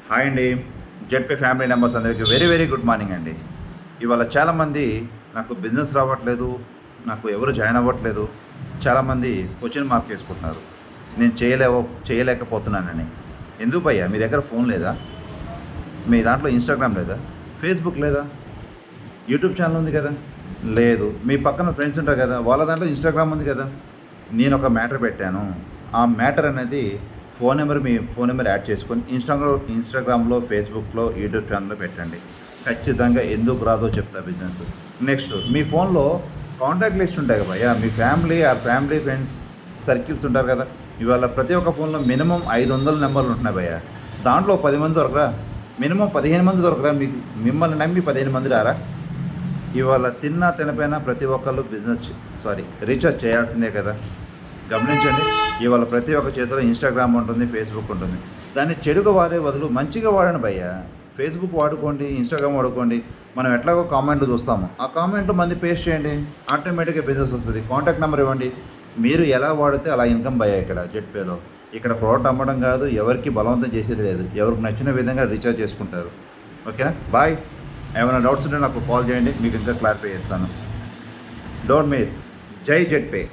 Hi అండి. ZP family members అందరికీ very very good morning అండి. ఇవాళ చాలామంది నాకు బిజినెస్ రావట్లేదు, నాకు ఎవరు జాయిన్ అవ్వట్లేదు, చాలామంది క్వశ్చన్ మార్క్ వేసుకుంటున్నారు. నేను చేయలేకపోతున్నానని. ఎందుకు భయ్యా? మీ దగ్గర ఫోన్ లేదా? మీ దాంట్లో ఇన్స్టాగ్రామ్ లేదా? ఫేస్బుక్ లేదా? యూట్యూబ్ ఛానల్ ఉంది కదా? లేదు. మీ పక్కన ఫ్రెండ్స్ ఉంటారు కదా, వాళ్ళ దాంట్లో ఇన్స్టాగ్రామ్ ఉంది కదా. నేను ఒక మ్యాటర్ పెట్టాను. ఆ మ్యాటర్ అనేది మీ ఫోన్ నెంబర్ యాడ్ చేసుకొని ఇన్స్టాగ్రామ్లో, ఫేస్బుక్లో, యూట్యూబ్ ఛానల్లో పెట్టండి. ఖచ్చితంగా ఎందుకు రాదో చెప్తా బిజినెస్. నెక్స్ట్, మీ ఫోన్లో కాంటాక్ట్ లిస్ట్ ఉంటాయి కదా భయ్యా, మీ ఫ్యామిలీ ఫ్రెండ్స్ సర్కిల్స్ ఉంటారు కదా. ఇవాళ ప్రతి ఒక్క ఫోన్లో మినిమం 500 నెంబర్లు ఉంటున్నాయి భయ్యా. దాంట్లో 10 మంది దొరకరా? మినిమం 15 మంది దొరకరా? మిమ్మల్ని నమ్మి 15 మంది రారా? ఇవాళ తినపోయినా ప్రతి ఒక్కళ్ళు రీఛార్జ్ చేయాల్సిందే కదా. గమనించండి, ఇవాళ ప్రతి ఒక్క చేతిలో ఇన్స్టాగ్రామ్ ఉంటుంది, ఫేస్బుక్ ఉంటుంది. దాన్ని చెడుగా వాడే బదులు మంచిగా వాడండి భయ్యా. ఫేస్బుక్ వాడుకోండి, ఇన్స్టాగ్రామ్ వాడుకోండి. మనం ఎట్లాగో కామెంట్లు చూస్తాము, ఆ కామెంట్లు మంది పేస్ట్ చేయండి, ఆటోమేటిక్గా బిజినెస్ వస్తుంది. కాంటాక్ట్ నెంబర్ ఇవ్వండి. మీరు ఎలా వాడితే అలా ఇన్కమ్ భయ్యా. ఇక్కడ ప్రోడక్ట్ అమ్మడం కాదు, ఎవరికి బలవంతం చేసేది లేదు. ఎవరికి నచ్చిన విధంగా రీఛార్జ్ చేసుకుంటారు. ఓకేనా? బాయ్. ఏమైనా డౌట్స్ ఉంటే నాకు కాల్ చేయండి, మీకు ఇంకా క్లారిఫై చేస్తాను. Don't miss. జై జెడ్పే.